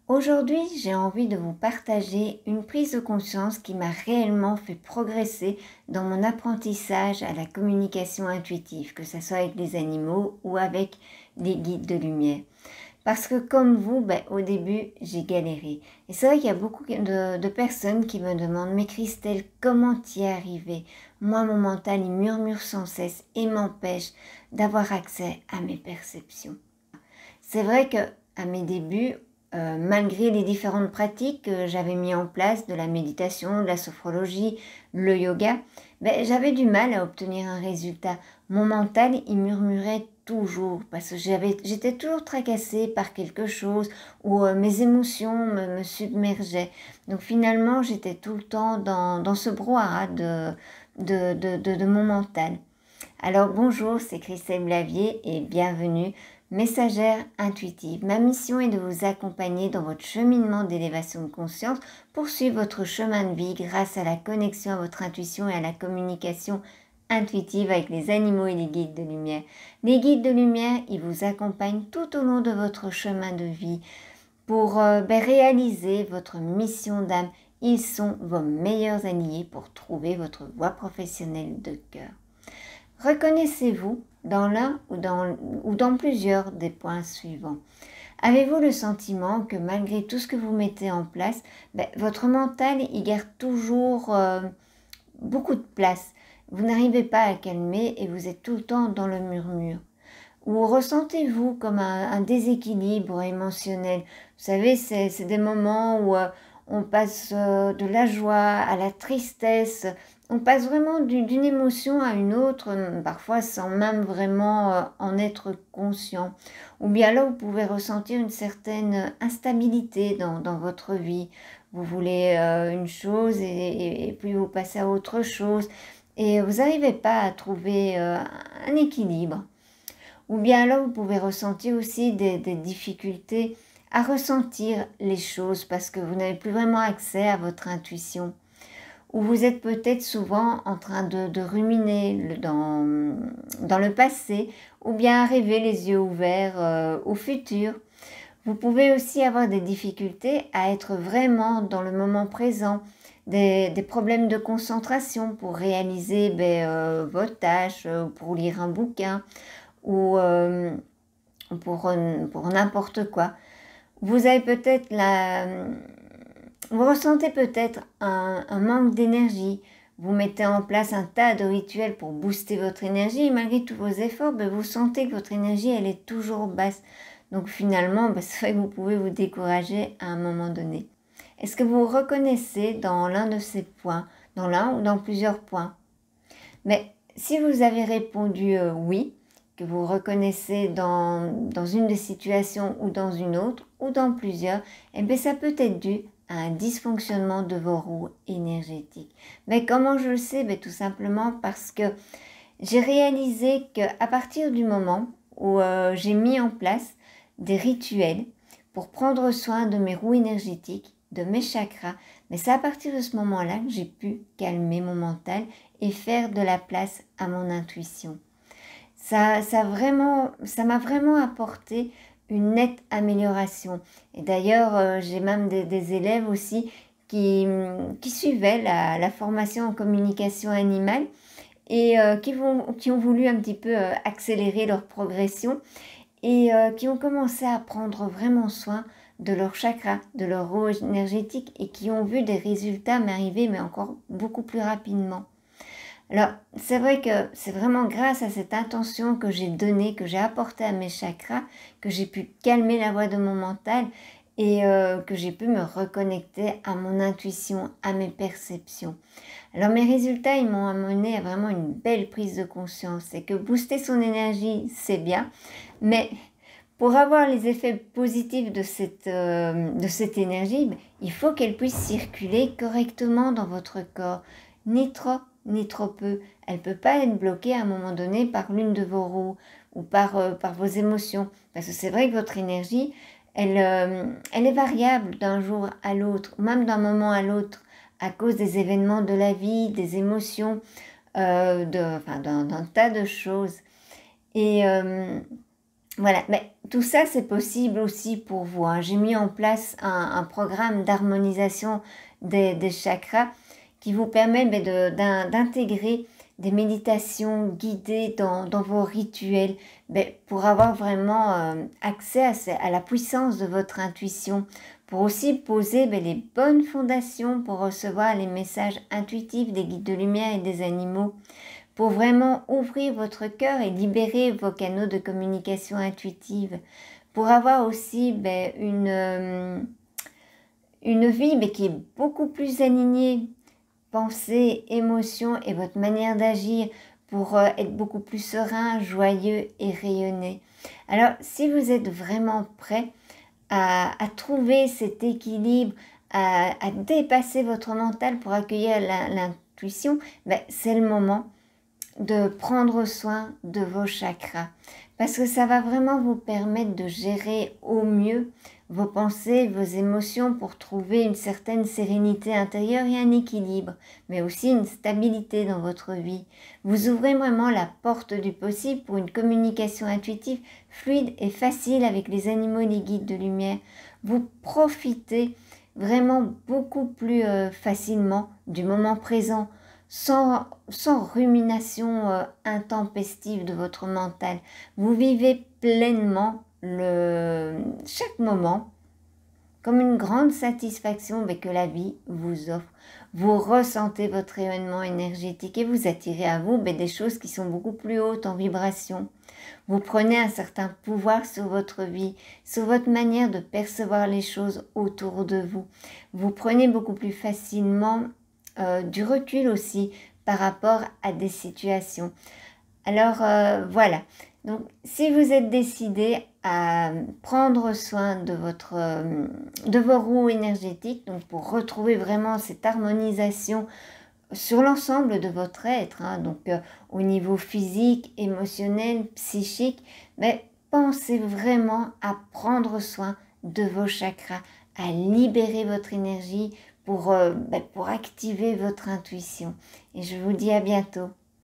Aujourd'hui, j'ai envie de vous partager une prise de conscience qui m'a réellement fait progresser dans mon apprentissage à la communication intuitive, que ce soit avec les animaux ou avec les guides de lumière. Parce que comme vous, au début, j'ai galéré. Et c'est vrai qu'il y a beaucoup de personnes qui me demandent « Mais Christelle, comment t'y es arrivée ?» Moi, mon mental, il murmure sans cesse et m'empêche d'avoir accès à mes perceptions. C'est vrai que à mes débuts, malgré les différentes pratiques que j'avais mis en place, de la méditation, de la sophrologie, le yoga, j'avais du mal à obtenir un résultat. Mon mental, il murmurait toujours parce que j'étais toujours tracassée par quelque chose ou mes émotions me submergeaient. Donc finalement, j'étais tout le temps dans ce brouhaha de mon mental. Alors bonjour, c'est Christelle Blavier et bienvenue, messagère intuitive. Ma mission est de vous accompagner dans votre cheminement d'élévation de conscience pour suivre votre chemin de vie grâce à la connexion à votre intuition et à la communication intuitive avec les animaux et les guides de lumière. Les guides de lumière, ils vous accompagnent tout au long de votre chemin de vie pour réaliser votre mission d'âme. Ils sont vos meilleurs alliés pour trouver votre voie professionnelle de cœur. Reconnaissez-vous dans l'un ou dans plusieurs des points suivants. Avez-vous le sentiment que malgré tout ce que vous mettez en place, votre mental y garde toujours beaucoup de place. Vous n'arrivez pas à calmer et vous êtes tout le temps dans le murmure. Ou ressentez-vous comme un déséquilibre émotionnel? Vous savez, c'est des moments où on passe de la joie à la tristesse. On passe vraiment d'une émotion à une autre, parfois sans même vraiment en être conscient. Ou bien là, vous pouvez ressentir une certaine instabilité dans votre vie. Vous voulez une chose et puis vous passez à autre chose. Et vous n'arrivez pas à trouver un équilibre. Ou bien là, vous pouvez ressentir aussi des difficultés à ressentir les choses parce que vous n'avez plus vraiment accès à votre intuition. Ou vous êtes peut-être souvent en train de ruminer dans le passé ou bien à rêver les yeux ouverts au futur. Vous pouvez aussi avoir des difficultés à être vraiment dans le moment présent, des problèmes de concentration pour réaliser vos tâches, pour lire un bouquin ou pour n'importe quoi. Vous avez peut-être vous ressentez peut-être un manque d'énergie. Vous mettez en place un tas de rituels pour booster votre énergie et malgré tous vos efforts, vous sentez que votre énergie elle est toujours basse. Donc finalement, c'est vrai que vous pouvez vous décourager à un moment donné. Est-ce que vous vous reconnaissez dans l'un de ces points, dans l'un ou dans plusieurs points? Mais si vous avez répondu oui, que vous reconnaissez dans une des situations ou dans une autre ou dans plusieurs, ça peut être dû à un dysfonctionnement de vos roues énergétiques. Mais comment je le sais? Tout simplement parce que j'ai réalisé qu'à partir du moment où j'ai mis en place des rituels pour prendre soin de mes roues énergétiques, de mes chakras, mais c'est à partir de ce moment-là que j'ai pu calmer mon mental et faire de la place à mon intuition. Ça m'a vraiment apporté une nette amélioration. Et d'ailleurs, j'ai même des élèves aussi qui suivaient la formation en communication animale et qui ont voulu un petit peu accélérer leur progression et qui ont commencé à prendre vraiment soin de leur chakra, de leur eau énergétique et qui ont vu des résultats m'arriver mais encore beaucoup plus rapidement. Alors, c'est vrai que c'est vraiment grâce à cette intention que j'ai donnée, que j'ai apportée à mes chakras, que j'ai pu calmer la voix de mon mental et que j'ai pu me reconnecter à mon intuition, à mes perceptions. Alors, mes résultats, ils m'ont amené à vraiment une belle prise de conscience. C'est que booster son énergie, c'est bien, mais pour avoir les effets positifs de cette énergie, il faut qu'elle puisse circuler correctement dans votre corps, ni trop ni trop peu. Elle ne peut pas être bloquée à un moment donné par l'une de vos roues ou par vos émotions. Parce que c'est vrai que votre énergie, elle est variable d'un jour à l'autre, même d'un moment à l'autre, à cause des événements de la vie, des émotions, d'un tas de choses. Et Voilà, mais tout ça c'est possible aussi pour vous, hein. J'ai mis en place un programme d'harmonisation des chakras qui vous permet d'intégrer des méditations guidées dans vos rituels, pour avoir vraiment accès à la puissance de votre intuition, pour aussi poser les bonnes fondations pour recevoir les messages intuitifs des guides de lumière et des animaux, pour vraiment ouvrir votre cœur et libérer vos canaux de communication intuitive, pour avoir aussi une vie qui est beaucoup plus alignée, pensée, émotion et votre manière d'agir, pour être beaucoup plus serein, joyeux et rayonner. Alors, si vous êtes vraiment prêt à trouver cet équilibre, à dépasser votre mental pour accueillir l'intuition, c'est le moment de prendre soin de vos chakras, parce que ça va vraiment vous permettre de gérer au mieux vos pensées, vos émotions, pour trouver une certaine sérénité intérieure et un équilibre, mais aussi une stabilité dans votre vie. Vous ouvrez vraiment la porte du possible pour une communication intuitive, fluide et facile avec les animaux et les guides de lumière. Vous profitez vraiment beaucoup plus facilement du moment présent, sans rumination intempestive de votre mental. Vous vivez pleinement chaque moment comme une grande satisfaction que la vie vous offre. Vous ressentez votre rayonnement énergétique et vous attirez à vous des choses qui sont beaucoup plus hautes en vibration. Vous prenez un certain pouvoir sur votre vie, sur votre manière de percevoir les choses autour de vous. Vous prenez beaucoup plus facilement du recul aussi par rapport à des situations. Alors voilà, donc si vous êtes décidé à prendre soin de vos roues énergétiques, donc pour retrouver vraiment cette harmonisation sur l'ensemble de votre être, hein, donc au niveau physique, émotionnel, psychique, pensez vraiment à prendre soin de vos chakras, à libérer votre énergie pour activer votre intuition. Et je vous dis à bientôt.